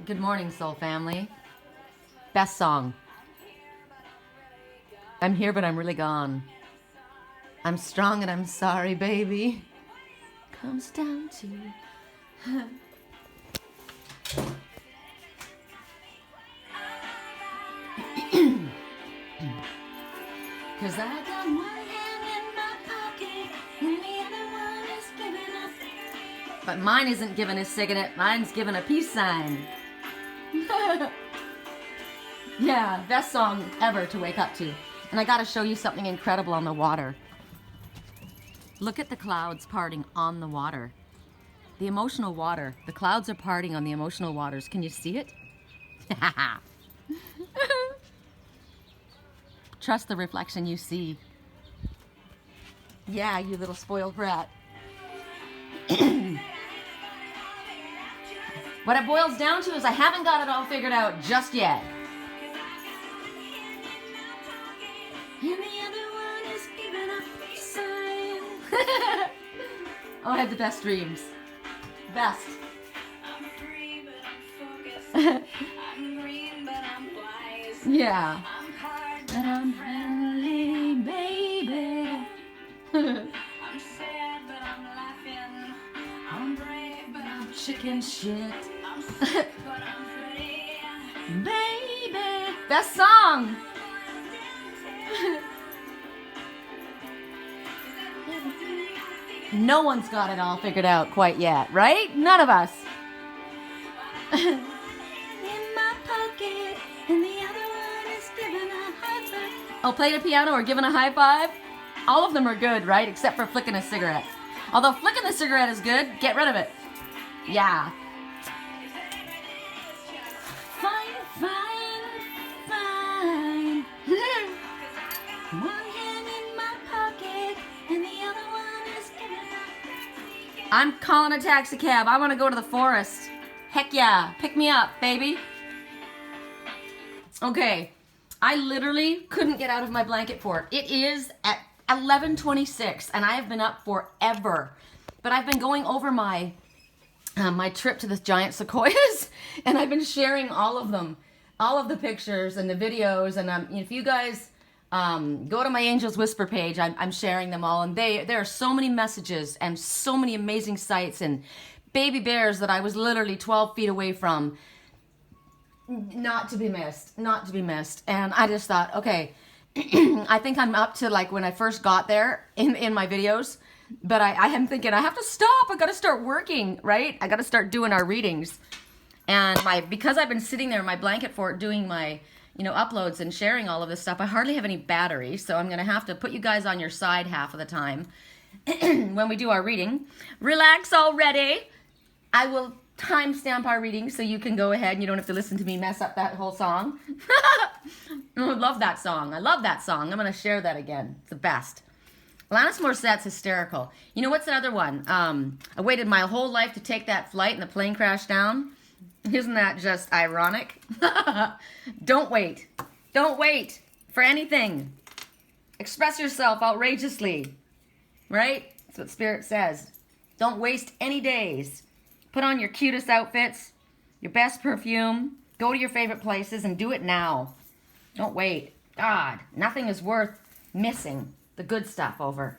Good morning, soul family. Best song. I'm here, but I'm really gone. I'm strong and I'm sorry, baby. Comes down to... Cause I got one hand in my pocket and the other one is giving a... But mine isn't giving a cigarette, mine's giving a peace sign. Yeah, best song ever to wake up to. And I gotta show you something incredible on the water. Look at the clouds parting on the water. The emotional water. The clouds are parting on the emotional waters. Can you see it? Trust the reflection you see. Yeah, you little spoiled brat. What it boils down to is I haven't got it all figured out just yet. And the other one is giving a peace sign. Oh, I have the best dreams. Best. I'm free, but I'm focused. I'm green, but I'm wise. Yeah. I'm hard, but I'm friendly, baby. I'm sad, but I'm laughing. I'm brave, but I'm chicken shit. I'm sick, but I'm pretty. Baby. Best song. No one's got it all figured out quite yet, right? None of us. In my pocket, and the other one is giving a high five. Oh, playing a piano or giving a high five? All of them are good, right? Except for flicking a cigarette. Although flicking the cigarette is good, get rid of it. Yeah. Fine, fine, fine. One hand in my pocket, and the other one is giving up. I'm calling a taxi cab. I want to go to the forest. Heck yeah. Pick me up, baby. Okay. I literally couldn't get out of my blanket fort. It is at 11:26, and I have been up forever. But I've been going over my my trip to the giant sequoias, and I've been sharing all of them, all of the pictures and the videos. And if you guys go to my Angels Whisper page, I'm sharing them all, and there are so many messages and so many amazing sights and baby bears that I was literally 12 feet away from. Not to be missed, not to be missed. And I just thought, okay, I think I'm up to like when I first got there in my videos, but I am thinking I have to stop. I got to start working, right? I got to start doing our readings. And because I've been sitting there in my blanket fort doing my, uploads and sharing all of this stuff, I hardly have any battery, so I'm going to have to put you guys on your side half of the time when we do our reading. Relax already. I will timestamp our reading so you can go ahead and you don't have to listen to me mess up that whole song. I love that song. I love that song. I'm going to share that again. It's the best. Alanis Morissette's hysterical. You know, what's that other one? I waited my whole life to take that flight and the plane crashed down. Isn't that just ironic? Don't wait. Don't wait for anything. Express yourself outrageously. Right? That's what Spirit says. Don't waste any days. Put on your cutest outfits, your best perfume, go to your favorite places, and do it now. Don't wait. God, nothing is worth missing the good stuff over.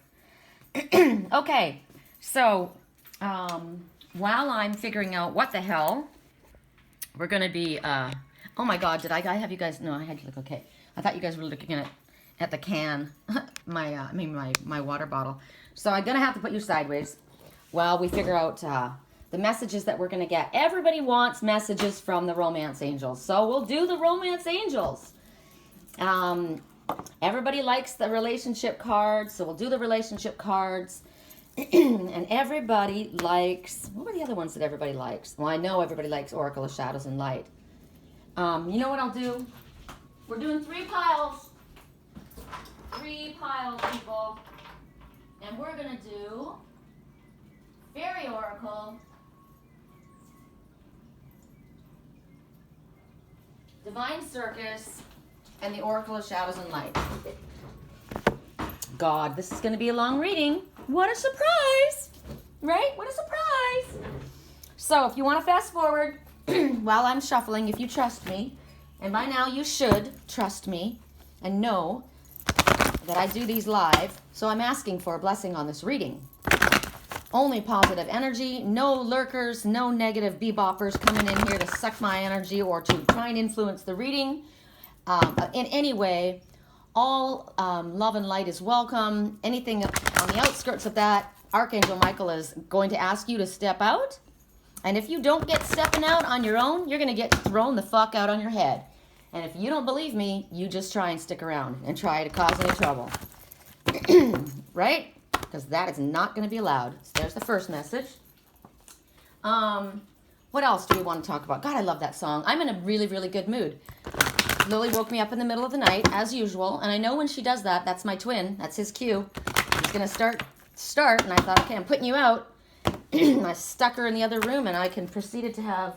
Okay, so while I'm figuring out what the hell we're going to be, oh my God, did I have you guys, no, I had you look okay. I thought you guys were looking at the can, my water bottle. So I'm going to have to put you sideways while we figure out the messages that we're going to get. Everybody wants messages from the romance angels, so we'll do the romance angels. Everybody likes the relationship cards, so we'll do the relationship cards. And everybody likes, what were the other ones that everybody likes? Well, I know everybody likes Oracle of Shadows and Light. You know what I'll do? We're doing 3 piles. 3 piles, people. And we're going to do Faery Oracle, Divine Circus, and the Oracle of Shadows and Light. God, this is going to be a long reading. What a surprise! Right? What a surprise! So, if you want to fast forward, while I'm shuffling, if you trust me, and by now you should trust me and know that I do these live, so I'm asking for a blessing on this reading. Only positive energy, no lurkers, no negative beboppers coming in here to suck my energy or to try and influence the reading in any way. All love and light is welcome. Anything on the outskirts of that, Archangel Michael is going to ask you to step out. And if you don't get stepping out on your own, you're going to get thrown the fuck out on your head. And if you don't believe me, you just try and stick around and try to cause any trouble. Right? Because that is not going to be allowed. So there's the first message. What else do we want to talk about? God, I love that song. I'm in a really, really good mood. Lily woke me up in the middle of the night, as usual. And I know when she does that, that's my twin. That's his cue. He's going to start. And I thought, okay, I'm putting you out. I stuck her in the other room, and I proceeded to have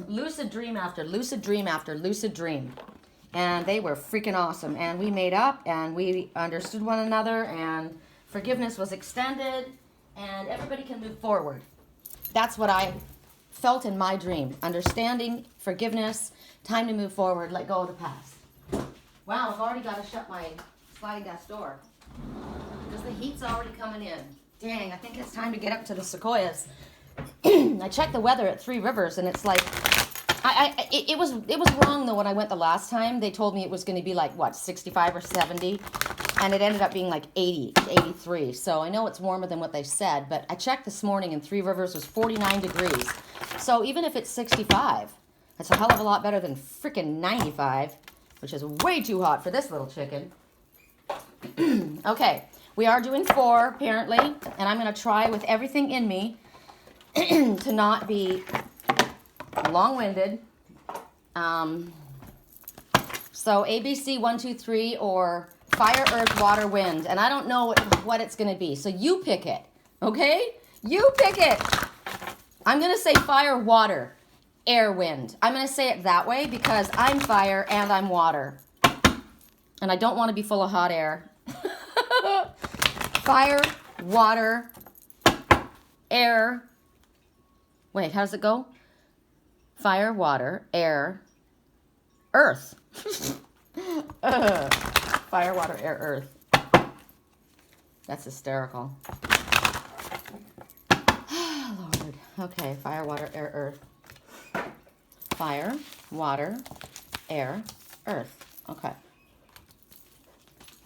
lucid dream after lucid dream after lucid dream. And they were freaking awesome. And we made up, and we understood one another, and forgiveness was extended, and everybody can move forward. That's what I felt in my dream. Understanding, forgiveness, time to move forward, let go of the past. Wow, I've already got to shut my sliding glass door because the heat's already coming in. Dang, I think it's time to get up to the sequoias. I checked the weather at Three Rivers, and it's like, it was wrong though when I went the last time. They told me it was going to be like, what, 65 or 70? And it ended up being like 80, 83. So I know it's warmer than what they said, but I checked this morning and Three Rivers was 49 degrees. So even if it's 65, that's a hell of a lot better than freaking 95, which is way too hot for this little chicken. Okay, we are doing 4 apparently, and I'm going to try with everything in me to not be long-winded. So ABC 1, 2, 3, or fire, earth, water, wind. And I don't know what it's going to be. So you pick it. Okay? You pick it. I'm going to say fire, water, air, wind. I'm going to say it that way because I'm fire and I'm water. And I don't want to be full of hot air. Fire, water, air. Wait, how does it go? Fire, water, air, earth. Fire, water, air, earth. That's hysterical. Lord. Okay, fire, water, air, earth. Fire, water, air, earth. Okay.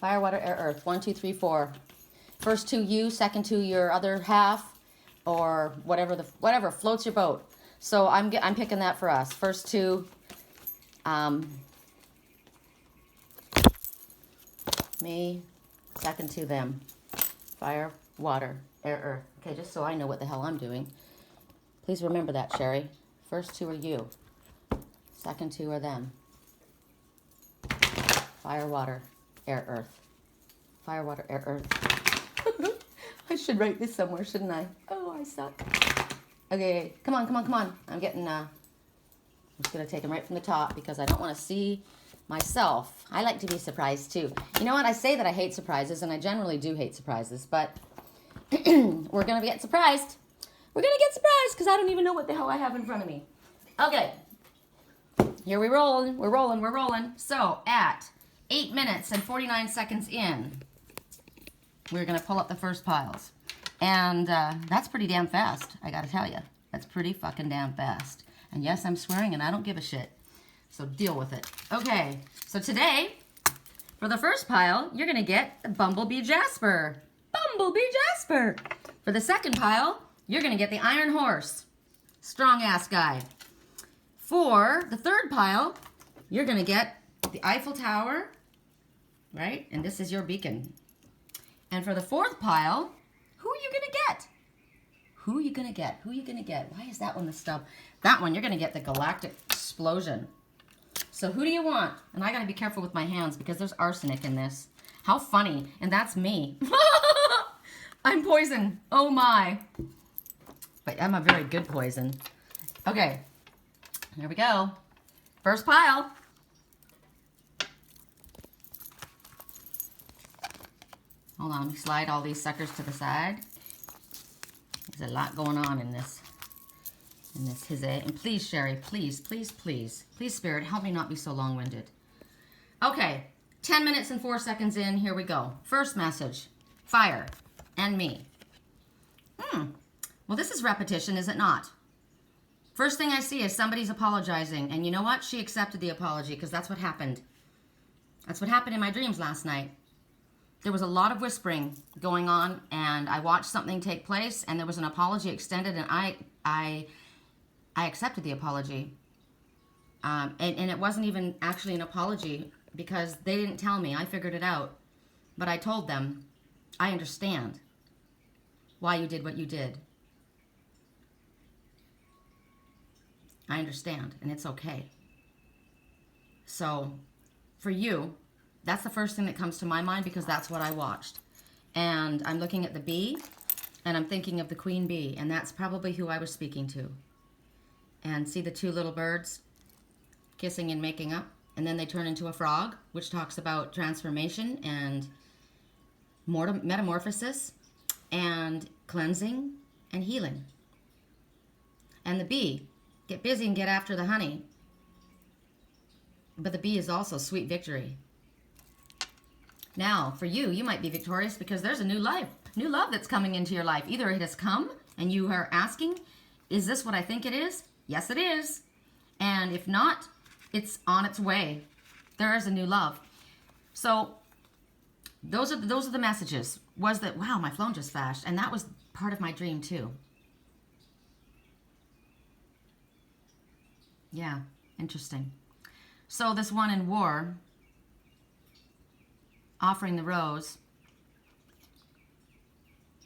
Fire, water, air, earth. 1, 2, 3, 4. First 2 you, second 2 your other half, or whatever floats your boat. So I'm picking that for us. First 2, me, second 2 them. Fire, water, air, earth. Okay, just so I know what the hell I'm doing. Please remember that, Sherry. First 2 are you. Second 2 are them. Fire, water, air, earth. Fire, water, air, earth. I should write this somewhere, shouldn't I? Oh, I suck. Okay, come on. I'm just going to take them right from the top because I don't want to see myself. I like to be surprised too. You know what? I say that I hate surprises, and I generally do hate surprises, but we're going to get surprised. We're going to get surprised because I don't even know what the hell I have in front of me. Okay. Here we're rolling. So at 8 minutes and 49 seconds in, we're going to pull up the first piles. And that's pretty damn fast, I got to tell you. That's pretty fucking damn fast. And yes, I'm swearing, and I don't give a shit. So deal with it. Okay, so today, for the first pile, you're going to get the Bumblebee Jasper. Bumblebee Jasper. For the second pile, you're going to get the Iron Horse. Strong-ass guy. For the third pile, you're going to get the Eiffel Tower, right? And this is your beacon. And for the fourth pile, who are you going to get? Who are you going to get? Why is that one the stub? That one, you're going to get the Galactic Explosion. So who do you want? And I got to be careful with my hands because there's arsenic in this. How funny. And that's me. I'm poison. Oh my. But I'm a very good poison. Okay. Here we go. First pile. Hold on, let me slide all these suckers to the side. There's a lot going on in this. And this his A. And please, Sherry, please, please, please, please, Spirit, help me not be so long-winded. Okay, 10 minutes and 4 seconds in. Here we go. First message, fire and me. Well, this is repetition, is it not? First thing I see is somebody's apologizing. And you know what? She accepted the apology because that's what happened. That's what happened in my dreams last night. There was a lot of whispering going on, and I watched something take place, and there was an apology extended, and I accepted the apology. And it wasn't even actually an apology because they didn't tell me. I figured it out. But I told them, I understand why you did what you did. I understand, and it's okay. So, for you, that's the first thing that comes to my mind because that's what I watched. And I'm looking at the bee, and I'm thinking of the queen bee, and that's probably who I was speaking to. And see the two little birds kissing and making up, and then they turn into a frog, which talks about transformation and metamorphosis and cleansing and healing. And the bee, get busy and get after the honey. But the bee is also sweet victory. Now, for you, you might be victorious because there's a new love that's coming into your life. Either it has come and you are asking, is this what I think it is? Yes, it is. And if not, it's on its way. There is a new love. So those are the messages. Was that, wow, my phone just flashed. And that was part of my dream too. Yeah, interesting. So this one in war, offering the rose.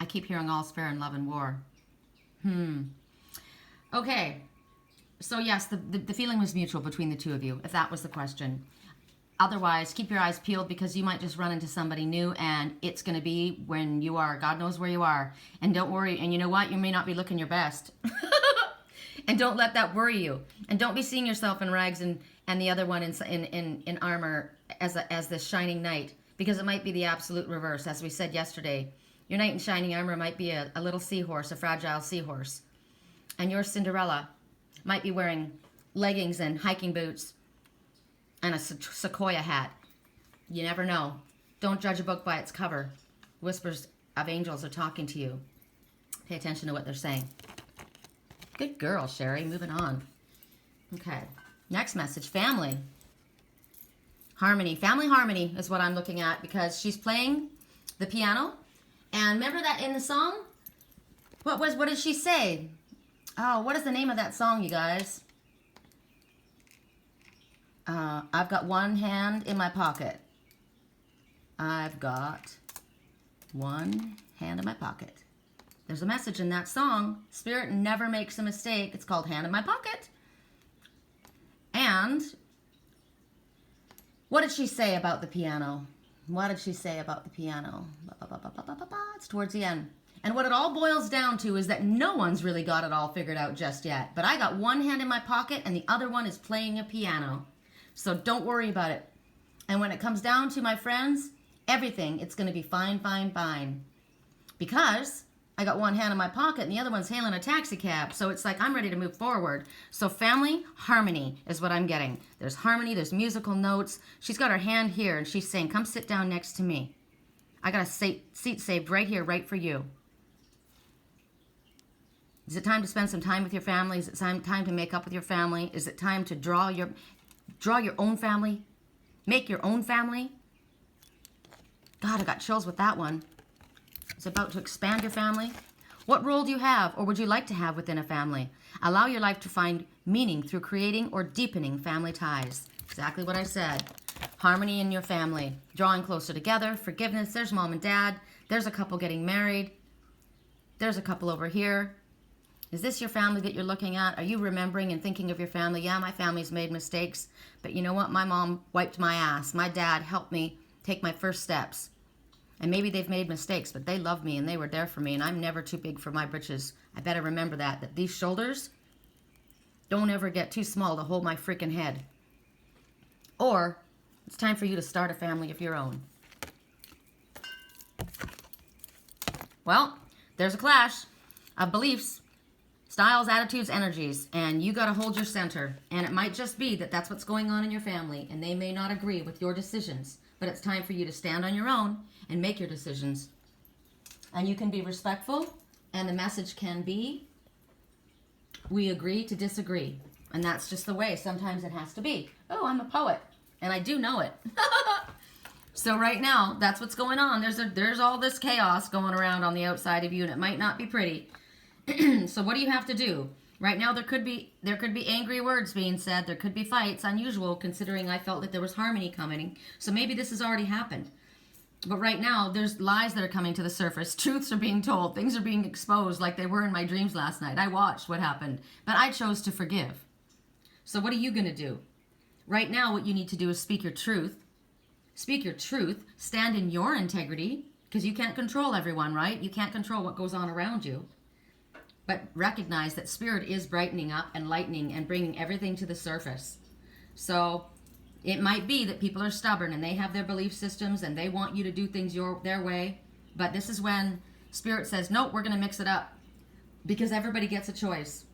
I keep hearing all's fair in love and war. Okay. So yes, the feeling was mutual between the two of you, if that was the question. Otherwise, keep your eyes peeled because you might just run into somebody new and it's going to be when you are. God knows where you are. And don't worry. And you know what? You may not be looking your best. And don't let that worry you. And don't be seeing yourself in rags and the other one in armor as this shining knight. Because it might be the absolute reverse. As we said yesterday, your knight in shining armor might be a little seahorse, a fragile seahorse. And your Cinderella might be wearing leggings and hiking boots and a sequoia hat. You never know. Don't judge a book by its cover. Whispers of angels are talking to you. Pay attention to what they're saying. Good girl, Sherry. Moving on. Okay. Next message, family. Harmony. Family harmony is what I'm looking at because she's playing the piano. And remember that in the song? What did she say? Oh, what is the name of that song, you guys? I've got one hand in my pocket. I've got one hand in my pocket. There's a message in that song. Spirit never makes a mistake. It's called Hand in My Pocket. And what did she say about the piano? What did she say about the piano? It's towards the end. And what it all boils down to is that no one's really got it all figured out just yet. But I got one hand in my pocket and the other one is playing a piano. So don't worry about it. And when it comes down to, my friends, everything, it's going to be fine, fine, fine. Because I got one hand in my pocket and the other one's hailing a taxi cab. So it's like I'm ready to move forward. So family harmony is what I'm getting. There's harmony, there's musical notes. She's got her hand here and she's saying, come sit down next to me. I got a seat saved right here, right for you. Is it time to spend some time with your family? Is it time to make up with your family? Is it time to draw your own family? Make your own family? God, I got chills with that one. Is it about to expand your family? What role do you have or would you like to have within a family? Allow your life to find meaning through creating or deepening family ties. Exactly what I said. Harmony in your family. Drawing closer together. Forgiveness. There's mom and dad. There's a couple getting married. There's a couple over here. Is this your family that you're looking at? Are you remembering and thinking of your family? Yeah, my family's made mistakes, but you know what? My mom wiped my ass. My dad helped me take my first steps. And maybe they've made mistakes, but they love me and they were there for me, and I'm never too big for my britches. I better remember that these shoulders don't ever get too small to hold my freaking head. Or it's time for you to start a family of your own. Well, there's a clash of beliefs. styles, attitudes, energies, and you got to hold your center. And it might just be that that's what's going on in your family, and they may not agree with your decisions, but it's time for you to stand on your own and make your decisions. And you can be respectful, and the message can be, we agree to disagree. And that's just the way sometimes it has to be. Oh, I'm a poet, and I do know it. So right now, that's what's going on. There's all this chaos going around on the outside of you, and it might not be pretty. So what do you have to do? Right now, there could be angry words being said. There could be fights, unusual, considering I felt that there was harmony coming. So maybe this has already happened. But right now, there's lies that are coming to the surface. Truths are being told. Things are being exposed like they were in my dreams last night. I watched what happened, but I chose to forgive. So what are you going to do? Right now, what you need to do is speak your truth. Speak your truth. Stand in your integrity, because you can't control everyone, right? You can't control what goes on around you. But recognize that spirit is brightening up and lightening and bringing everything to the surface. So it might be that people are stubborn and they have their belief systems and they want you to do things their way. But this is when spirit says, nope, we're going to mix it up. Because everybody gets a choice.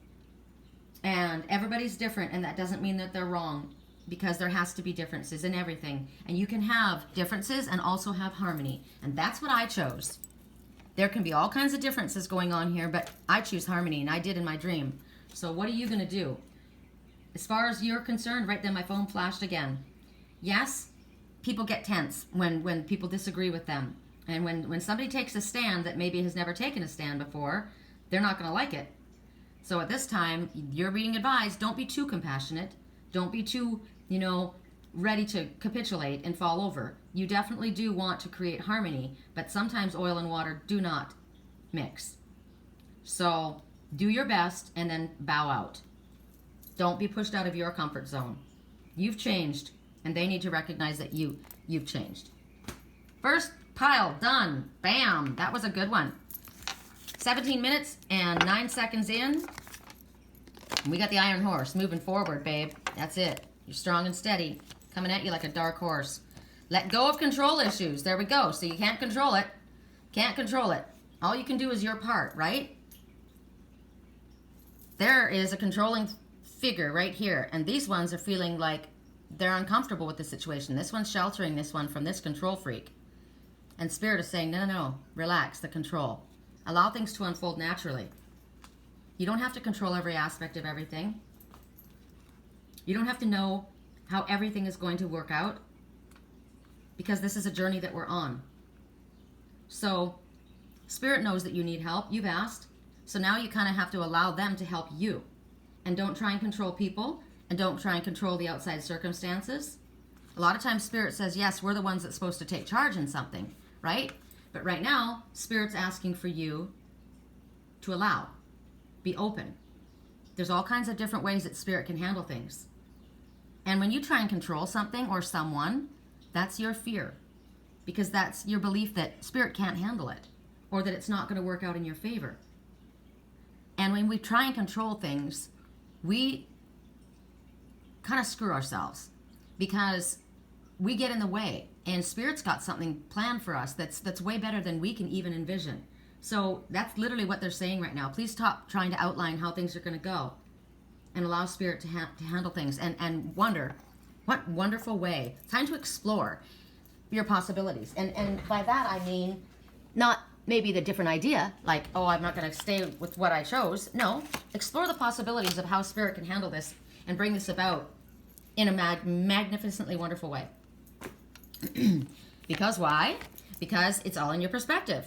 And everybody's different, and that doesn't mean that they're wrong. Because there has to be differences in everything. And you can have differences and also have harmony. And that's what I chose. There can be all kinds of differences going on here, but I choose harmony, and I did in my dream. So what are you going to do? As far as you're concerned, right then my phone flashed again. Yes, people get tense when people disagree with them. And when somebody takes a stand that maybe has never taken a stand before, they're not going to like it. So at this time, you're being advised, don't be too compassionate. Don't be too, ready to capitulate and fall over. You definitely do want to create harmony, but sometimes oil and water do not mix. So do your best and then bow out. Don't be pushed out of your comfort zone. You've changed, and they need to recognize that you've changed. First pile done. Bam. That was a good one. 17 minutes and 9 seconds in. We got the Iron Horse moving forward, babe. That's it. You're strong and steady. Coming at you like a dark horse. Let go of control issues. There we go. So you can't control it. Can't control it. All you can do is your part, right? There is a controlling figure right here. And these ones are feeling like they're uncomfortable with the situation. This one's sheltering this one from this control freak. And Spirit is saying, no, relax the control. Allow things to unfold naturally. You don't have to control every aspect of everything. You don't have to know how everything is going to work out, because this is a journey that we're on. So Spirit knows that you need help. You've asked. So now you kind of have to allow them to help you. And don't try and control people, and don't try and control the outside circumstances. A lot of times Spirit says, yes, we're the ones that's supposed to take charge in something, right? But right now, Spirit's asking for you to allow. Be open. There's all kinds of different ways that Spirit can handle things. And when you try and control something or someone, that's your fear. Because that's your belief that Spirit can't handle it, or that it's not going to work out in your favor. And when we try and control things, we kind of screw ourselves, because we get in the way, and Spirit's got something planned for us that's way better than we can even envision. So that's literally what they're saying right now. Please stop trying to outline how things are going to go, and allow Spirit to handle things, and wonder, what wonderful way. Time to explore your possibilities. And by that I mean not maybe the different idea, like, oh, I'm not going to stay with what I chose. No, explore the possibilities of how Spirit can handle this and bring this about in a magnificently wonderful way. Because why? Because it's all in your perspective.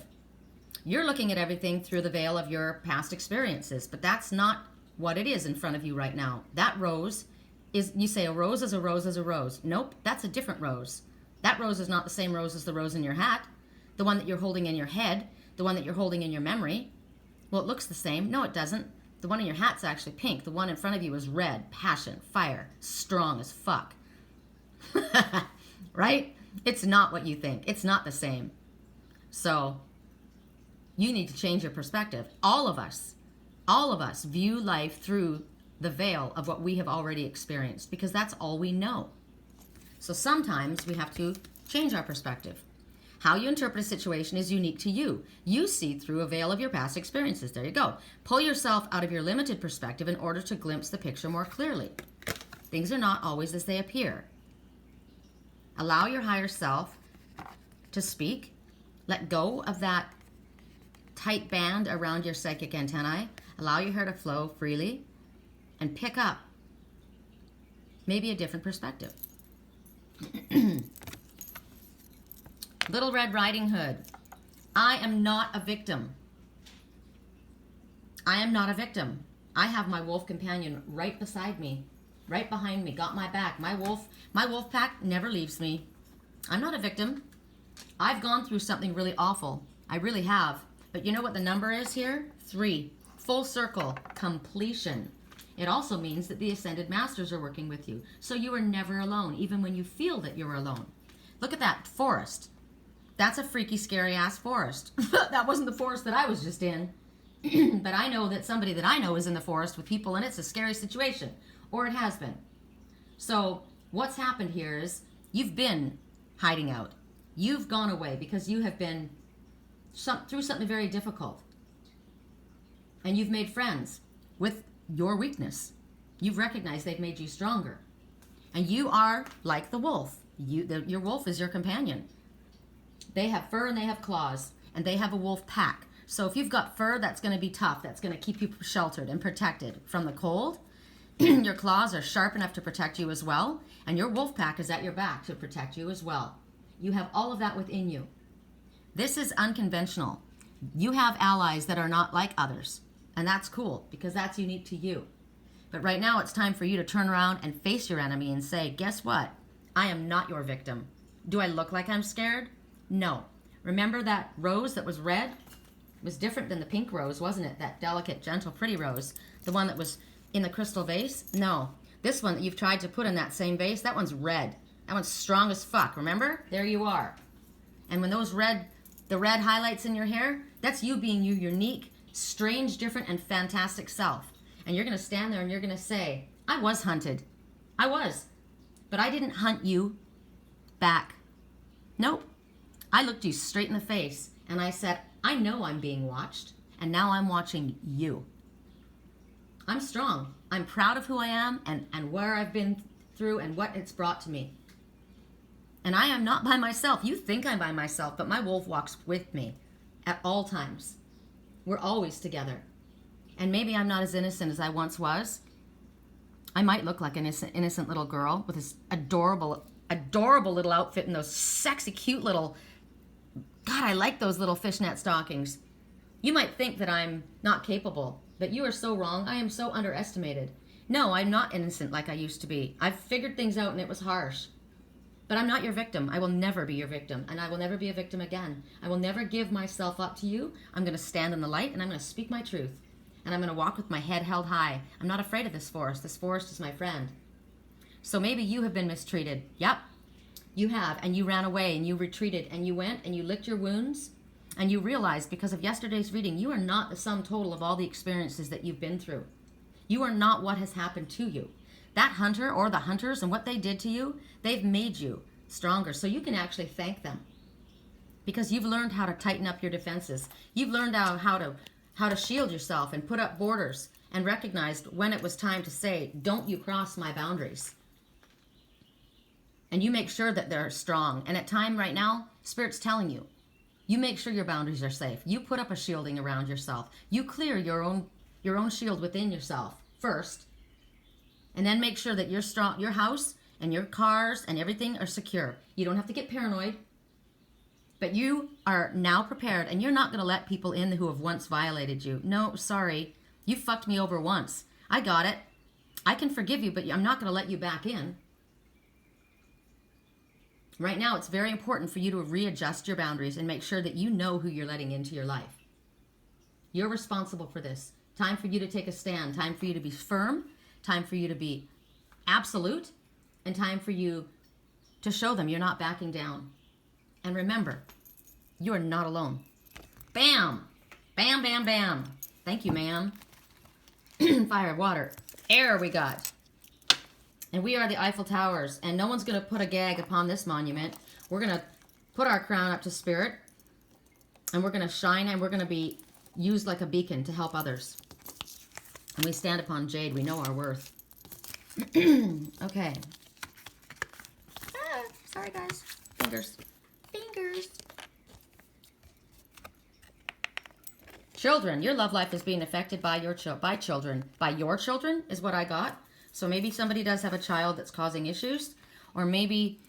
You're looking at everything through the veil of your past experiences, but that's not what it is in front of you right now. That rose is, you say a rose is a rose is a rose. Nope, that's a different rose. That rose is not the same rose as the rose in your hat, the one that you're holding in your head, the one that you're holding in your memory. Well, it looks the same. No, it doesn't. The one in your hat's actually pink. The one in front of you is red, passion, fire, strong as fuck. Right? It's not what you think. It's not the same. So you need to change your perspective. All of us view life through the veil of what we have already experienced, because that's all we know. So sometimes we have to change our perspective. How you interpret a situation is unique to you. You see through a veil of your past experiences. There you go. Pull yourself out of your limited perspective in order to glimpse the picture more clearly. Things are not always as they appear. Allow your higher self to speak. Let go of that tight band around your psychic antennae. Allow your hair to flow freely and pick up maybe a different perspective. Little Red Riding Hood. I am not a victim. I am not a victim. I have my wolf companion right beside me, right behind me, got my back. My wolf pack never leaves me. I'm not a victim. I've gone through something really awful. I really have. But you know what the number is here? 3. Full circle. Completion. It also means that the Ascended Masters are working with you. So you are never alone, even when you feel that you're alone. Look at that forest. That's a freaky, scary-ass forest. That wasn't the forest that I was just in. But I know that somebody that I know is in the forest with people, and it's a scary situation. Or it has been. So what's happened here is you've been hiding out. You've gone away because you have been through something very difficult. And you've made friends with your weakness. You've recognized they've made you stronger. And you are like the wolf. Your wolf is your companion. They have fur and they have claws, and they have a wolf pack. So if you've got fur, that's going to be tough. That's going to keep you sheltered and protected from the cold. Your claws are sharp enough to protect you as well, and your wolf pack is at your back to protect you as well. You have all of that within you. This is unconventional. You have allies that are not like others, and that's cool because that's unique to you. But right now it's time for you to turn around and face your enemy and say, guess what? I am not your victim. Do I look like I'm scared? No. Remember that rose that was red? It was different than the pink rose, wasn't it? That delicate, gentle, pretty rose. The one that was in the crystal vase? No. This one that you've tried to put in that same vase, that one's red. That one's strong as fuck, remember? There you are. And when the red highlights in your hair, that's you being your unique, strange, different, and fantastic self. And you're going to stand there and you're going to say, I was hunted. I was. But I didn't hunt you back. Nope. I looked you straight in the face and I said, I know I'm being watched, and now I'm watching you. I'm strong. I'm proud of who I am and where I've been through and what it's brought to me. And I am not by myself. You think I'm by myself, but my wolf walks with me at all times. We're always together. And maybe I'm not as innocent as I once was. I might look like an innocent little girl with this adorable little outfit and those sexy, cute little... God, I like those little fishnet stockings. You might think that I'm not capable, but you are so wrong. I am so underestimated. No, I'm not innocent like I used to be. I've figured things out and it was harsh. But I'm not your victim. I will never be your victim, and I will never be a victim again. I will never give myself up to you. I'm going to stand in the light, and I'm going to speak my truth. And I'm going to walk with my head held high. I'm not afraid of this forest. This forest is my friend. So maybe you have been mistreated. Yep, you have. And you ran away, and you retreated, and you went, and you licked your wounds, and you realized because of yesterday's reading, you are not the sum total of all the experiences that you've been through. You are not what has happened to you. That hunter or the hunters and what they did to you, they've made you stronger. So you can actually thank them because you've learned how to tighten up your defenses. You've learned how to shield yourself and put up borders and recognized when it was time to say, don't you cross my boundaries. And you make sure that they're strong. And at time right now, Spirit's telling you, you make sure your boundaries are safe. You put up a shielding around yourself. You clear your own shield within yourself first. And then make sure that you're strong, your house and your cars and everything are secure. You don't have to get paranoid, but you are now prepared, and you're not going to let people in who have once violated you. No, sorry. You fucked me over once. I got it. I can forgive you, but I'm not going to let you back in. Right now, it's very important for you to readjust your boundaries and make sure that you know who you're letting into your life. You're responsible for this. Time for you to take a stand. Time for you to be firm. Time for you to be absolute, and time for you to show them you're not backing down. And remember, you are not alone. Bam! Bam, bam, bam. Thank you, ma'am. Fire, water, air we got. And we are the Eiffel Towers, and no one's going to put a gag upon this monument. We're going to put our crown up to Spirit, and we're going to shine, and we're going to be used like a beacon to help others. And we stand upon jade. We know our worth. Okay. Sorry, guys. Fingers. Fingers. Children. Your love life is being affected by your children. By your children is what I got. So maybe somebody does have a child that's causing issues. Or maybe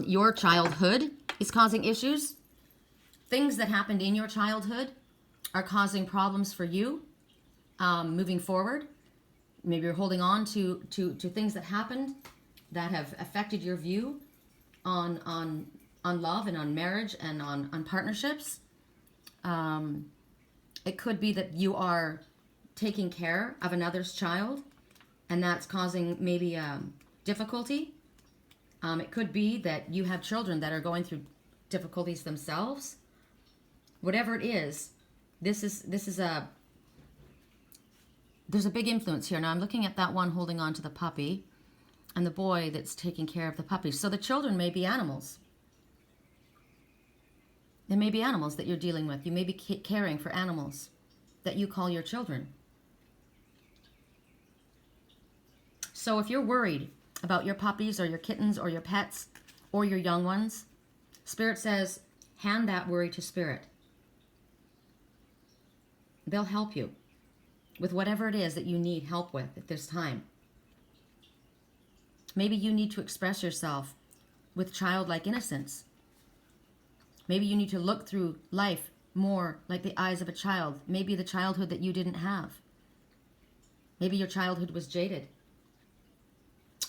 your childhood is causing issues. Things that happened in your childhood are causing problems for you moving forward. Maybe you're holding on to things that happened that have affected your view on love and on marriage and on partnerships. It could be that you are taking care of another's child, and that's causing maybe difficulty. It could be that you have children that are going through difficulties themselves. Whatever it is, there's a big influence here. Now I'm looking at that one holding on to the puppy and the boy that's taking care of the puppy. So the children may be animals. There may be animals that you're dealing with. You may be caring for animals that you call your children. So if you're worried about your puppies or your kittens or your pets or your young ones, Spirit says, hand that worry to Spirit. They'll help you with whatever it is that you need help with at this time. Maybe you need to express yourself with childlike innocence. Maybe you need to look through life more like the eyes of a child. Maybe the childhood that you didn't have. Maybe your childhood was jaded.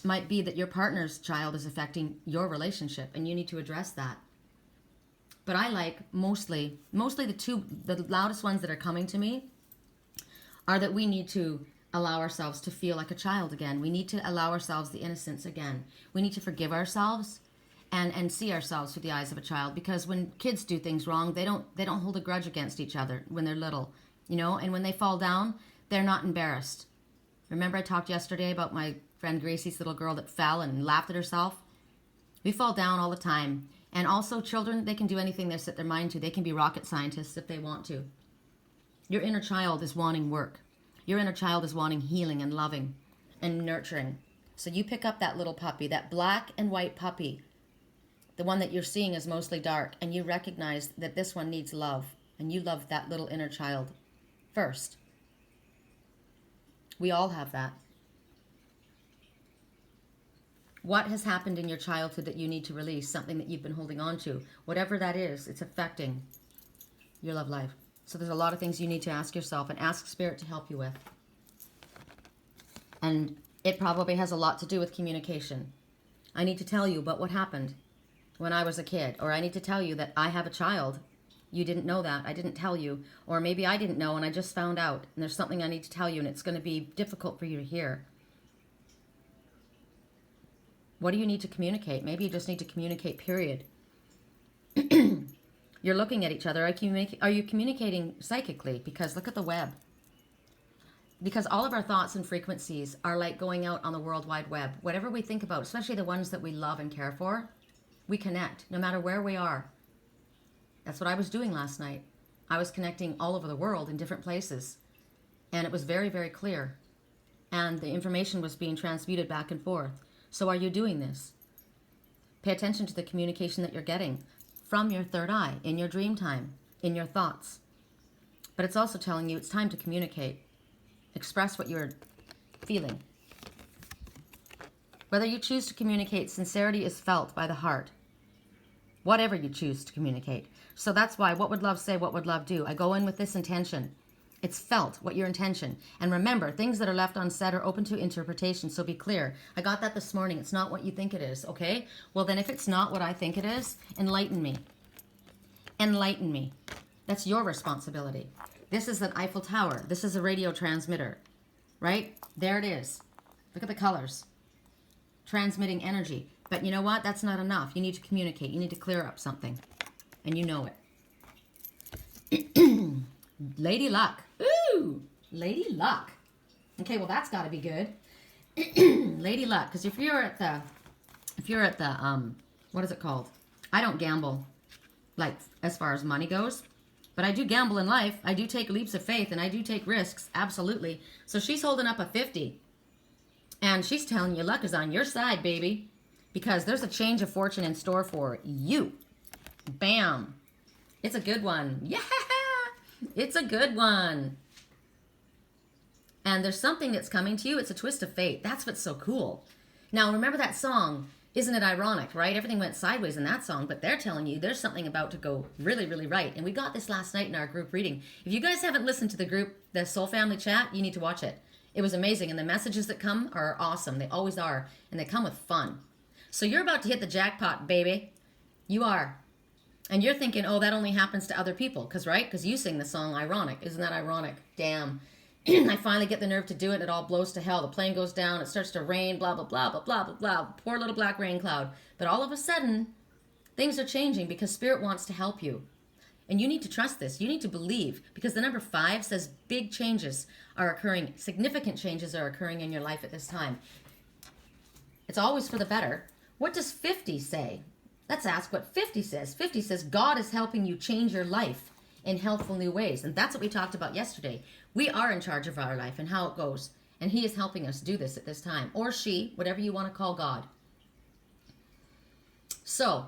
Might be that your partner's child is affecting your relationship and you need to address that. But I like mostly the loudest ones that are coming to me are that we need to allow ourselves to feel like a child again. We need to allow ourselves the innocence again. We need to forgive ourselves and see ourselves through the eyes of a child, because when kids do things wrong, they don't hold a grudge against each other when they're little, you know, and when they fall down, they're not embarrassed. Remember I talked yesterday about my friend Gracie's little girl that fell and laughed at herself? We fall down all the time. And also children, they can do anything they set their mind to. They can be rocket scientists if they want to. Your inner child is wanting work. Your inner child is wanting healing and loving and nurturing. So you pick up that little puppy, that black and white puppy, the one that you're seeing is mostly dark, and you recognize that this one needs love, and you love that little inner child first. We all have that. What has happened in your childhood that you need to release, something that you've been holding on to? Whatever that is, it's affecting your love life. So there's a lot of things you need to ask yourself and ask Spirit to help you with. And it probably has a lot to do with communication. I need to tell you about what happened when I was a kid, or I need to tell you that I have a child. You didn't know that. I didn't tell you. Or maybe I didn't know and I just found out, and there's something I need to tell you, and it's going to be difficult for you to hear. What do you need to communicate? Maybe you just need to communicate, period. You're looking at each other. Are you communicating psychically? Because look at the web. Because all of our thoughts and frequencies are like going out on the World Wide Web. Whatever we think about, especially the ones that we love and care for, we connect no matter where we are. That's what I was doing last night. I was connecting all over the world in different places. And it was very, very clear. And the information was being transmuted back and forth. So are you doing this? Pay attention to the communication that you're getting from your third eye, in your dream time, in your thoughts. But it's also telling you it's time to communicate. Express what you're feeling. Whether you choose to communicate, sincerity is felt by the heart. Whatever you choose to communicate. So that's why, what would love say, what would love do? I go in with this intention. It's felt, what your intention. And remember, things that are left unsaid are open to interpretation, so be clear. I got that this morning. It's not what you think it is, okay? Well, then if it's not what I think it is, enlighten me. Enlighten me. That's your responsibility. This is an Eiffel Tower. This is a radio transmitter, right? There it is. Look at the colors. Transmitting energy. But you know what? That's not enough. You need to communicate. You need to clear up something. And you know it. Lady Luck. Ooh, Lady Luck. Okay, well that's got to be good. Lady Luck, because if you're at the, what is it called? I don't gamble. like as far as money goes. But I do gamble in life. I do take leaps of faith and I do take risks. Absolutely. So she's holding up a 50. And she's telling you luck is on your side, baby. Because there's a change of fortune in store for you. Bam. It's a good one. Yeah. It's a good one. And there's something that's coming to you. It's a twist of fate. That's what's so cool. Now, remember that song, Isn't It Ironic, right? Everything went sideways in that song, but they're telling you there's something about to go really, really right. And we got this last night in our group reading. If you guys haven't listened to the Soul Family chat, you need to watch it. It was amazing. And the messages that come are awesome. They always are. And they come with fun. So you're about to hit the jackpot, baby. You are. And you're thinking, oh, that only happens to other people. Right? Because you sing the song Ironic. Isn't that ironic? Damn. I finally get the nerve to do it, and it all blows to hell. The plane goes down, it starts to rain, blah, blah, blah, blah, blah, blah, blah. Poor little black rain cloud. But all of a sudden, things are changing because Spirit wants to help you. And you need to trust this. You need to believe, because the number 5 says big changes are occurring. Significant changes are occurring in your life at this time. It's always for the better. What does 50 say? Let's ask what 50 says. 50 says God is helping you change your life in helpful new ways. And that's what we talked about yesterday. We are in charge of our life and how it goes. And he is helping us do this at this time. Or she, whatever you want to call God. So,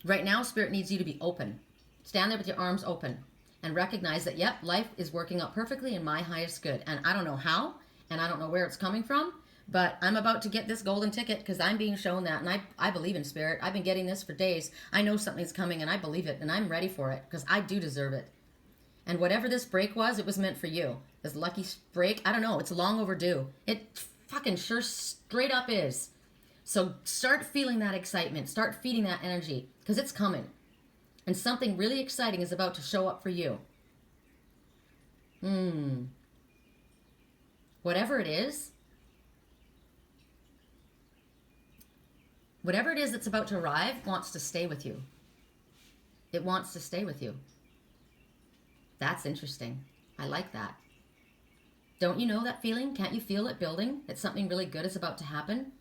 right now, Spirit needs you to be open. Stand there with your arms open. And recognize that, yep, life is working out perfectly in my highest good. And I don't know how. And I don't know where it's coming from. But I'm about to get this golden ticket because I'm being shown that. And I believe in Spirit. I've been getting this for days. I know something's coming and I believe it. And I'm ready for it because I do deserve it. And whatever this break was, it was meant for you. This lucky break, I don't know. It's long overdue. It fucking sure straight up is. So start feeling that excitement. Start feeding that energy because it's coming. And something really exciting is about to show up for you. Whatever it is that's about to arrive wants to stay with you. It wants to stay with you. That's interesting. I like that. Don't you know that feeling? Can't you feel it building? That something really good is about to happen?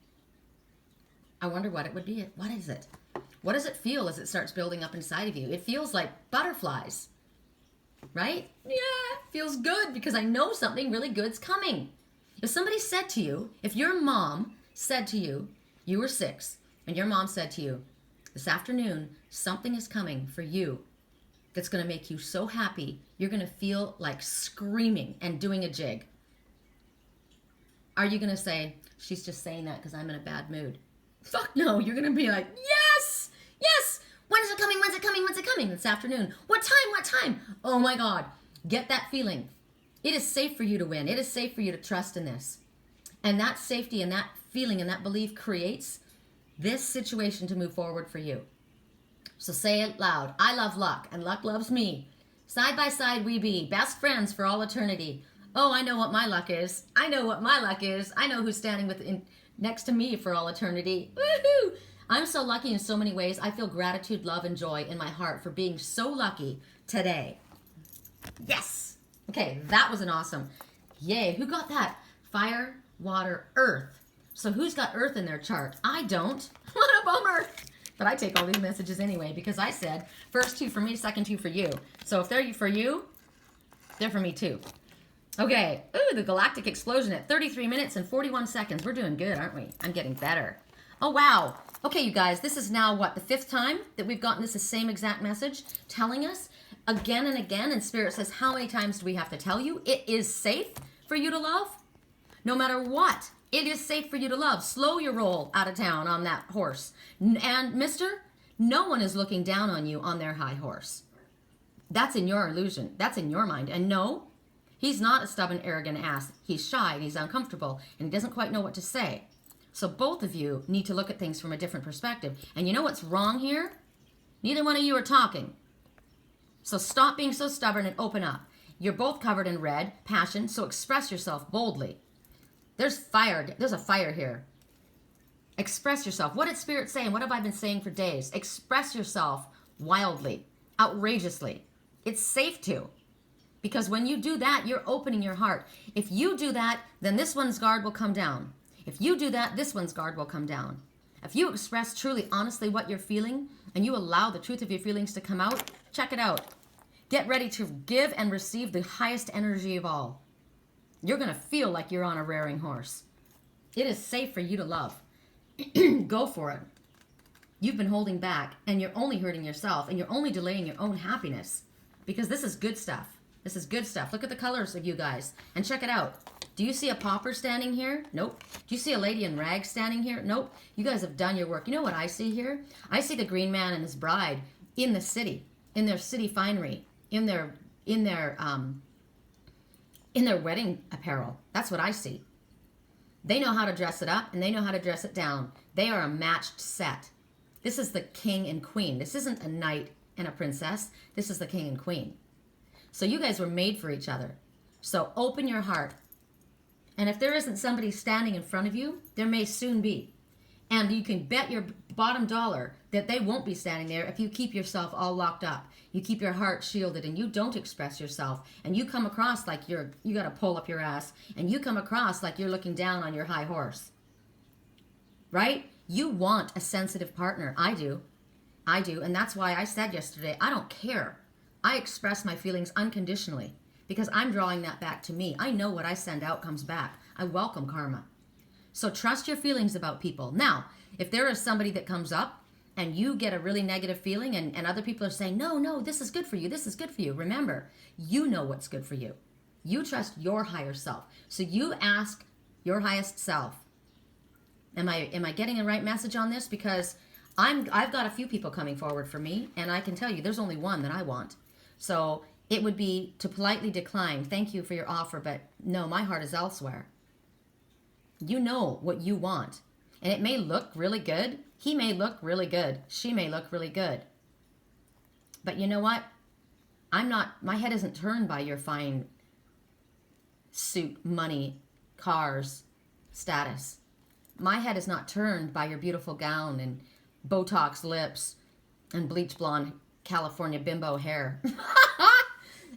I wonder what it would be. What is it? What does it feel as it starts building up inside of you? It feels like butterflies, right? Yeah, it feels good because I know something really good's coming. If somebody said to you, if your mom said to you, you were 6, and your mom said to you, this afternoon, something is coming for you that's going to make you so happy, you're going to feel like screaming and doing a jig. Are you going to say, she's just saying that because I'm in a bad mood? Fuck no, you're going to be like, yes, yes, when is it coming, when's it coming, when's it coming? This afternoon. What time? Oh my God, get that feeling. It is safe for you to win. It is safe for you to trust in this. And that safety and that feeling and that belief creates this situation to move forward for you. So say it loud. I love luck, and luck loves me. Side by side we be, best friends for all eternity. Oh, I know what my luck is. I know what my luck is. I know who's standing next to me for all eternity. Woohoo! I'm so lucky in so many ways. I feel gratitude, love, and joy in my heart for being so lucky today. Yes! Okay, that was an awesome. Yay, who got that? Fire, water, earth. So who's got earth in their chart? I don't. What a bummer. But I take all these messages anyway because I said first 2 for me, second 2 for you. So if they're for you, they're for me too. Okay. Ooh, the galactic explosion at 33 minutes and 41 seconds. We're doing good, aren't we? I'm getting better. Oh, wow. Okay, you guys, this is now what, the 5th time that we've gotten this same exact message telling us again and again. And Spirit says, how many times do we have to tell you? It is safe for you to love. No matter what. It is safe for you to love. Slow your roll out of town on that horse. And mister, no one is looking down on you on their high horse. That's in your illusion. That's in your mind. And no, he's not a stubborn, arrogant ass. He's shy and he's uncomfortable and he doesn't quite know what to say. So both of you need to look at things from a different perspective. And you know what's wrong here? Neither one of you are talking. So stop being so stubborn and open up. You're both covered in red, passion, so express yourself boldly. There's fire. There's a fire here. Express yourself. What did Spirit say? And what have I been saying for days? Express yourself wildly, outrageously. It's safe to. Because when you do that, you're opening your heart. If you do that, then this one's guard will come down. If you do that, this one's guard will come down. If you express truly, honestly what you're feeling and you allow the truth of your feelings to come out, check it out. Get ready to give and receive the highest energy of all. You're going to feel like you're on a rearing horse. It is safe for you to love. Go for it. You've been holding back, and you're only hurting yourself, and you're only delaying your own happiness, because this is good stuff. This is good stuff. Look at the colors of you guys, and check it out. Do you see a pauper standing here? Nope. Do you see a lady in rags standing here? Nope. You guys have done your work. You know what I see here? I see the green man and his bride in the city, in their city finery, in their wedding apparel. That's what I see. They know how to dress it up, and they know how to dress it down. They are a matched set. This is the king and queen. This isn't a knight and a princess. This is the king and queen. So you guys were made for each other. So open your heart. And if there isn't somebody standing in front of you, there may soon be. And you can bet your bottom dollar that they won't be standing there if you keep yourself all locked up. You keep your heart shielded and you don't express yourself. And you come across like you got to pull up your ass. And you come across like you're looking down on your high horse. Right? You want a sensitive partner. I do. And that's why I said yesterday, I don't care. I express my feelings unconditionally because I'm drawing that back to me. I know what I send out comes back. I welcome karma. So trust your feelings about people. Now, if there is somebody that comes up and you get a really negative feeling and other people are saying, no, this is good for you. This is good for you. Remember, you know what's good for you. You trust your higher self. So you ask your highest self, am I getting the right message on this? Because I've got a few people coming forward for me, and I can tell you there's only one that I want. So it would be to politely decline. Thank you for your offer, but no, my heart is elsewhere. You know what you want. And it may look really good. He may look really good. She may look really good. But you know what? My head isn't turned by your fine suit, money, cars, status. My head is not turned by your beautiful gown and Botox lips and bleach blonde California bimbo hair.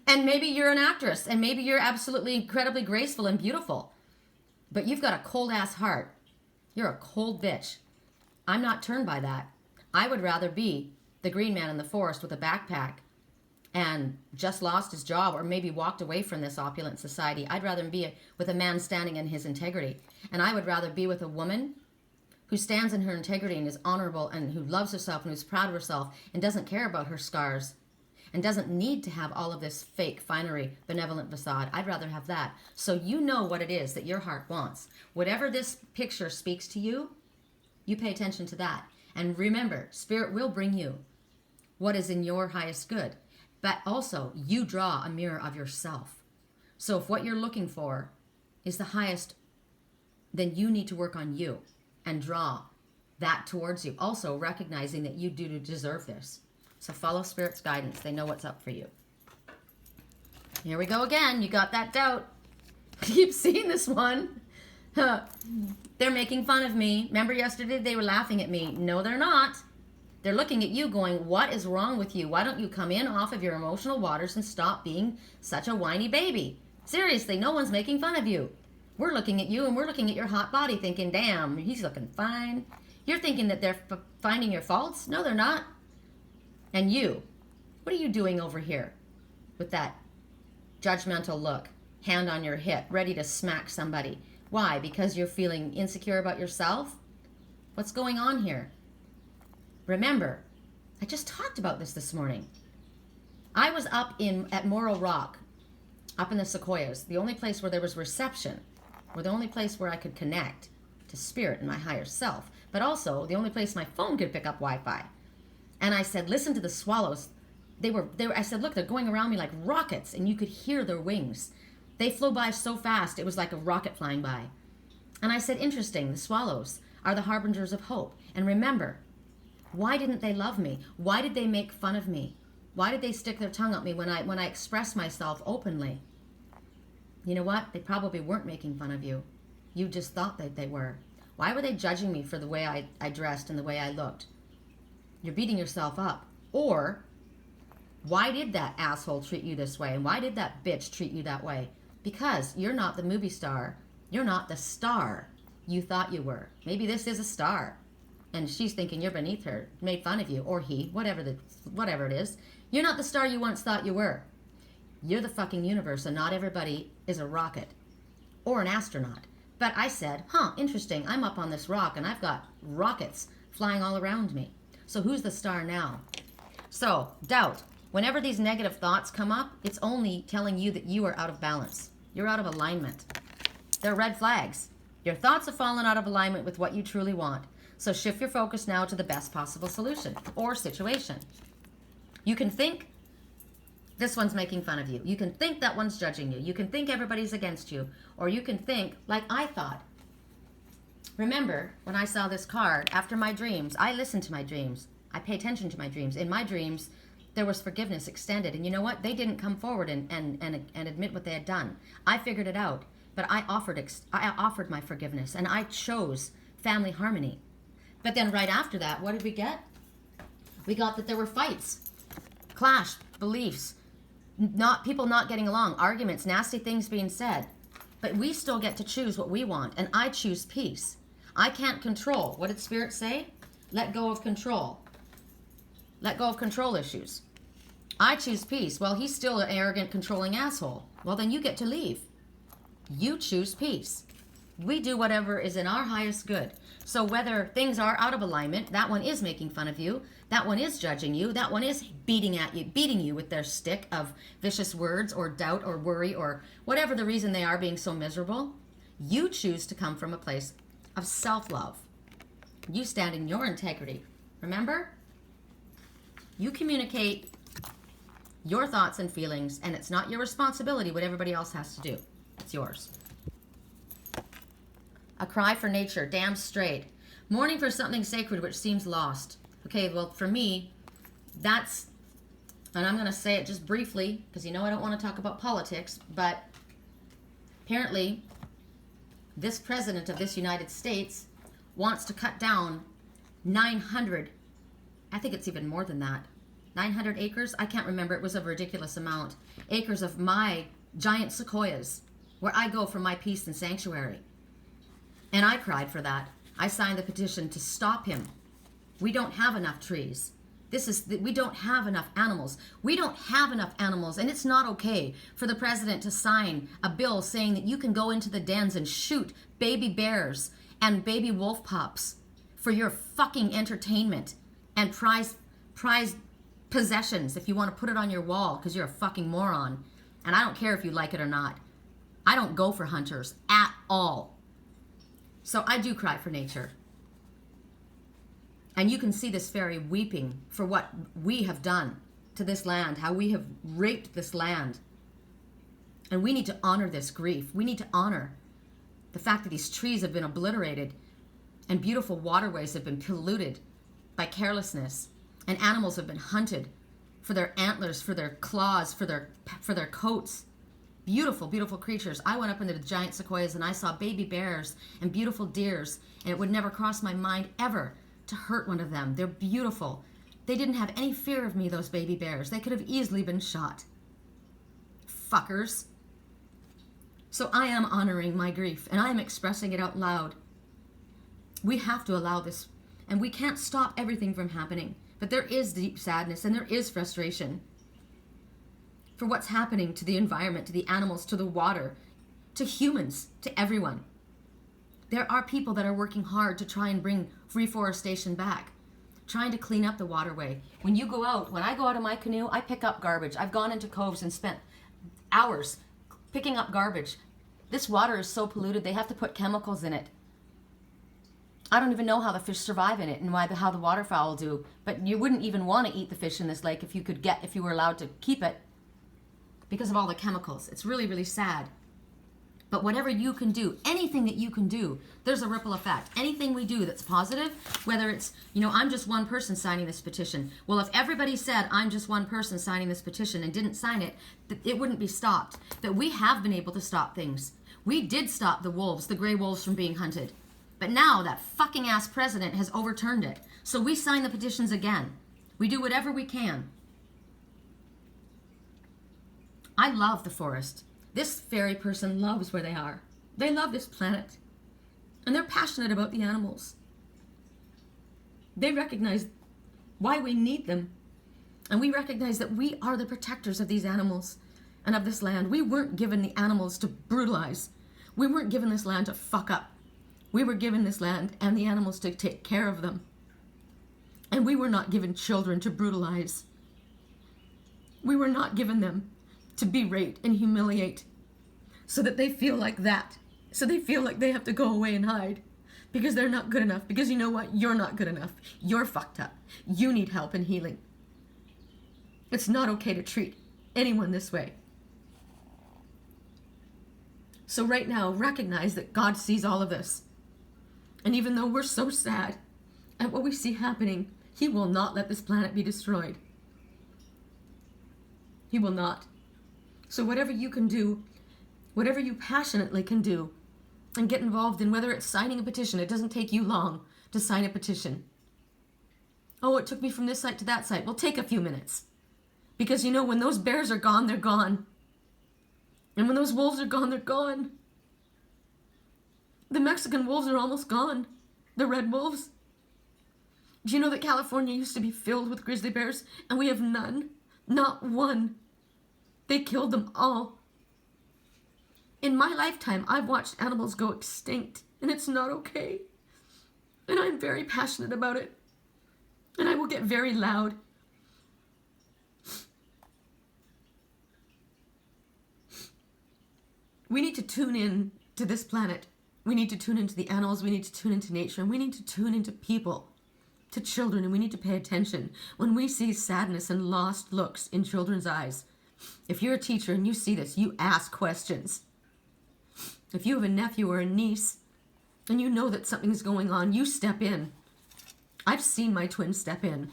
And maybe you're an actress, and maybe you're absolutely incredibly graceful and beautiful. But you've got a cold-ass heart. You're a cold bitch. I'm not turned by that. I would rather be the green man in the forest with a backpack and just lost his job or maybe walked away from this opulent society. I'd rather be with a man standing in his integrity. And I would rather be with a woman who stands in her integrity and is honorable and who loves herself and who's proud of herself and doesn't care about her scars and doesn't need to have all of this fake finery, benevolent facade. I'd rather have that. So you know what it is that your heart wants. Whatever this picture speaks to you, you pay attention to that. And remember, Spirit will bring you what is in your highest good. But also, you draw a mirror of yourself. So if what you're looking for is the highest, then you need to work on you and draw that towards you. Also recognizing that you do deserve this. So follow Spirit's guidance. They know what's up for you. Here we go again. You got that doubt. Keep seeing this one. They're making fun of me. Remember yesterday they were laughing at me. No, they're not. They're looking at you going, what is wrong with you? Why don't you come in off of your emotional waters and stop being such a whiny baby? Seriously, no one's making fun of you. We're looking at you and we're looking at your hot body thinking, damn, he's looking fine. You're thinking that they're finding your faults? No, they're not. And you, what are you doing over here with that judgmental look, hand on your hip, ready to smack somebody? Why? Because you're feeling insecure about yourself? What's going on here? Remember, I just talked about this morning. I was up at Morro Rock, up in the Sequoias, the only place where there was reception, or the only place where I could connect to Spirit and my higher self, but also the only place my phone could pick up Wi-Fi. And I said, listen to the swallows. I said, look, they're going around me like rockets, and you could hear their wings. They flew by so fast, it was like a rocket flying by. And I said, interesting, the swallows are the harbingers of hope. And remember, why didn't they love me? Why did they make fun of me? Why did they stick their tongue at me when I expressed myself openly? You know what? They probably weren't making fun of you. You just thought that they were. Why were they judging me for the way I dressed and the way I looked? You're beating yourself up. Or, why did that asshole treat you this way? And why did that bitch treat you that way? Because you're not the movie star. You're not the star you thought you were. Maybe this is a star. and she's thinking you're beneath her, made fun of you, or he, whatever it is. You're not the star you once thought you were. You're the fucking universe, and not everybody is a rocket or an astronaut. But I said, interesting, I'm up on this rock and I've got rockets flying all around me. So who's the star now? So, doubt. Whenever these negative thoughts come up, it's only telling you that you are out of balance. You're out of alignment. They're red flags. Your thoughts have fallen out of alignment with what you truly want. So shift your focus now to the best possible solution or situation. You can think this one's making fun of you. You can think that one's judging you. You can think everybody's against you. Or you can think like I thought. Remember, when I saw this card, after my dreams, I listened to my dreams. I pay attention to my dreams. In my dreams, there was forgiveness extended. And you know what? They didn't come forward and admit what they had done. I figured it out. But I offered my forgiveness. And I chose family harmony. But then right after that, what did we get? We got that there were fights, clash, beliefs, people not getting along, arguments, nasty things being said. But we still get to choose what we want. And I choose peace. I can't control. What did Spirit say? Let go of control. Let go of control issues. I choose peace. Well, he's still an arrogant, controlling asshole. Well, then you get to leave. You choose peace. We do whatever is in our highest good. So whether things are out of alignment, that one is making fun of you, that one is judging you, that one is beating you with their stick of vicious words or doubt or worry or whatever the reason they are being so miserable, you choose to come from a place of self-love. You stand in your integrity. Remember? You communicate your thoughts and feelings, and it's not your responsibility what everybody else has to do. It's yours. A cry for nature, damn straight. Mourning for something sacred which seems lost. Okay, well, for me, that's, and I'm going to say it just briefly, because you know I don't want to talk about politics, but apparently this president of this United States wants to cut down 900, I think it's even more than that, 900 acres? I can't remember. It was a ridiculous amount. Acres of my giant sequoias, where I go for my peace and sanctuary. And I cried for that. I signed the petition to stop him. We don't have enough trees. We don't have enough animals. We don't have enough animals, and it's not okay for the president to sign a bill saying that you can go into the dens and shoot baby bears and baby wolf pups for your fucking entertainment and prize possessions if you want to put it on your wall because you're a fucking moron. And I don't care if you like it or not. I don't go for hunters at all. So I do cry for nature. And you can see this fairy weeping for what we have done to this land, how we have raped this land. And we need to honor this grief. We need to honor the fact that these trees have been obliterated and beautiful waterways have been polluted by carelessness, and animals have been hunted for their antlers, for their claws, for their coats. Beautiful, beautiful creatures. I went up into the giant sequoias and I saw baby bears and beautiful deers, and it would never cross my mind ever to hurt one of them. They're beautiful. They didn't have any fear of me, those baby bears. They could have easily been shot. Fuckers. So I am honoring my grief, and I am expressing it out loud. We have to allow this, and we can't stop everything from happening. But there is deep sadness and there is frustration for what's happening to the environment, to the animals, to the water, to humans, to everyone. There are people that are working hard to try and bring reforestation back, trying to clean up the waterway. When I go out in my canoe, I pick up garbage. I've gone into coves and spent hours picking up garbage. This water is so polluted, they have to put chemicals in it. I don't even know how the fish survive in it and how the waterfowl do, but you wouldn't even want to eat the fish in this lake if you were allowed to keep it, because of all the chemicals. It's really, really sad. But whatever you can do, anything that you can do, there's a ripple effect. Anything we do that's positive, whether it's, I'm just one person signing this petition. Well, if everybody said, I'm just one person signing this petition and didn't sign it, it wouldn't be stopped. That we have been able to stop things. We did stop the wolves, the gray wolves, from being hunted. But now that fucking ass president has overturned it. So we sign the petitions again. We do whatever we can. I love the forest. This fairy person loves where they are. They love this planet. And they're passionate about the animals. They recognize why we need them. And we recognize that we are the protectors of these animals and of this land. We weren't given the animals to brutalize. We weren't given this land to fuck up. We were given this land and the animals to take care of them. And we were not given children to brutalize. We were not given them to berate and humiliate so that they feel like that. So they feel like they have to go away and hide because they're not good enough. Because you know what? You're not good enough. You're fucked up. You need help and healing. It's not okay to treat anyone this way. So right now, recognize that God sees all of this. And even though we're so sad at what we see happening, He will not let this planet be destroyed. He will not. So whatever you can do, whatever you passionately can do, and get involved in, whether it's signing a petition, it doesn't take you long to sign a petition. Oh, it took me from this site to that site. Well, take a few minutes. Because you know, when those bears are gone, they're gone. And when those wolves are gone, they're gone. The Mexican wolves are almost gone. The red wolves. Do you know that California used to be filled with grizzly bears? And we have none. Not one. They killed them all. In my lifetime, I've watched animals go extinct. And it's not okay. And I'm very passionate about it. And I will get very loud. We need to tune in to this planet. We need to tune into the animals. We need to tune into nature. And we need to tune into people, to children. And we need to pay attention. When we see sadness and lost looks in children's eyes, if you're a teacher and you see this, you ask questions. If you have a nephew or a niece and you know that something's going on, you step in. I've seen my twins step in.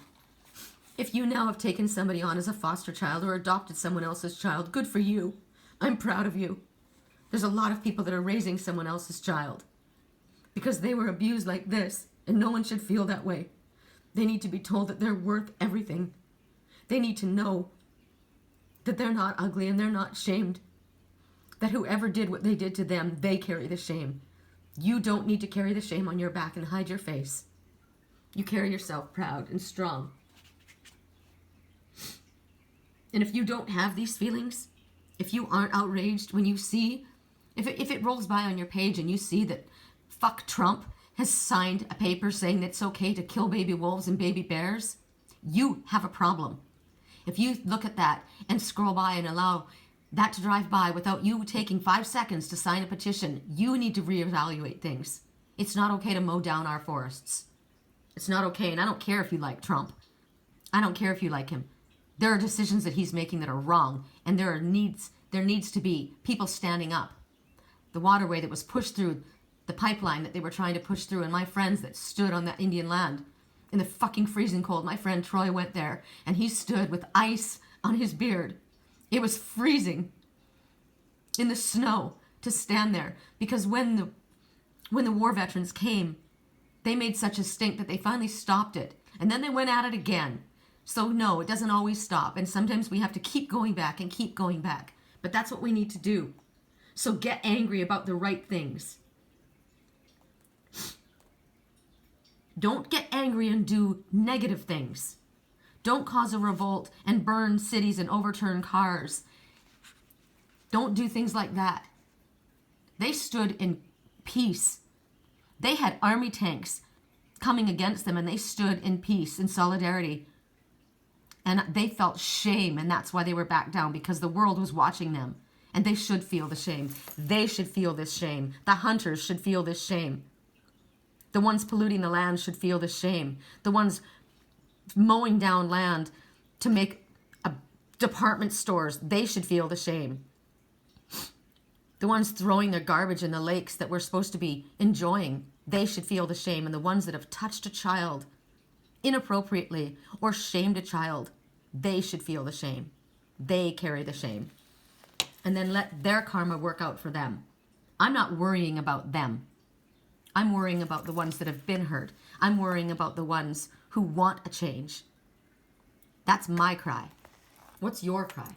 If you now have taken somebody on as a foster child or adopted someone else's child, good for you. I'm proud of you. There's a lot of people that are raising someone else's child because they were abused like this, and no one should feel that way. They need to be told that they're worth everything. They need to know that they're not ugly and they're not shamed. That whoever did what they did to them, they carry the shame. You don't need to carry the shame on your back and hide your face. You carry yourself proud and strong. And if you don't have these feelings, if you aren't outraged when you see, if it rolls by on your page and you see that fuck Trump has signed a paper saying that it's okay to kill baby wolves and baby bears, you have a problem. If you look at that and scroll by and allow that to drive by without you taking 5 seconds to sign a petition, you need to reevaluate things. It's not okay to mow down our forests. It's not okay, and I don't care if you like Trump. I don't care if you like him. There are decisions that he's making that are wrong, and there needs to be people standing up. The waterway that was pushed through, the pipeline that they were trying to push through, and my friends that stood on that Indian land in the fucking freezing cold. My friend Troy went there, and he stood with ice on his beard. It was freezing in the snow to stand there, because when the war veterans came, they made such a stink that they finally stopped it, and then they went at it again. So no, it doesn't always stop, and sometimes we have to keep going back and keep going back. But that's what we need to do. So get angry about the right things. Don't get angry and do negative things. Don't cause a revolt and burn cities and overturn cars. Don't do things like that. They stood in peace. They had army tanks coming against them, and they stood in peace, in solidarity. And they felt shame, and that's why they were back down, because the world was watching them. And they should feel the shame. They should feel this shame. The hunters should feel this shame. The ones polluting the land should feel this shame. The ones mowing down land to make department stores, they should feel the shame. The ones throwing their garbage in the lakes that we're supposed to be enjoying, they should feel the shame. And the ones that have touched a child inappropriately or shamed a child, they should feel the shame. They carry the shame. And then let their karma work out for them. I'm not worrying about them. I'm worrying about the ones that have been hurt. I'm worrying about the ones who want a change. That's my cry. What's your cry?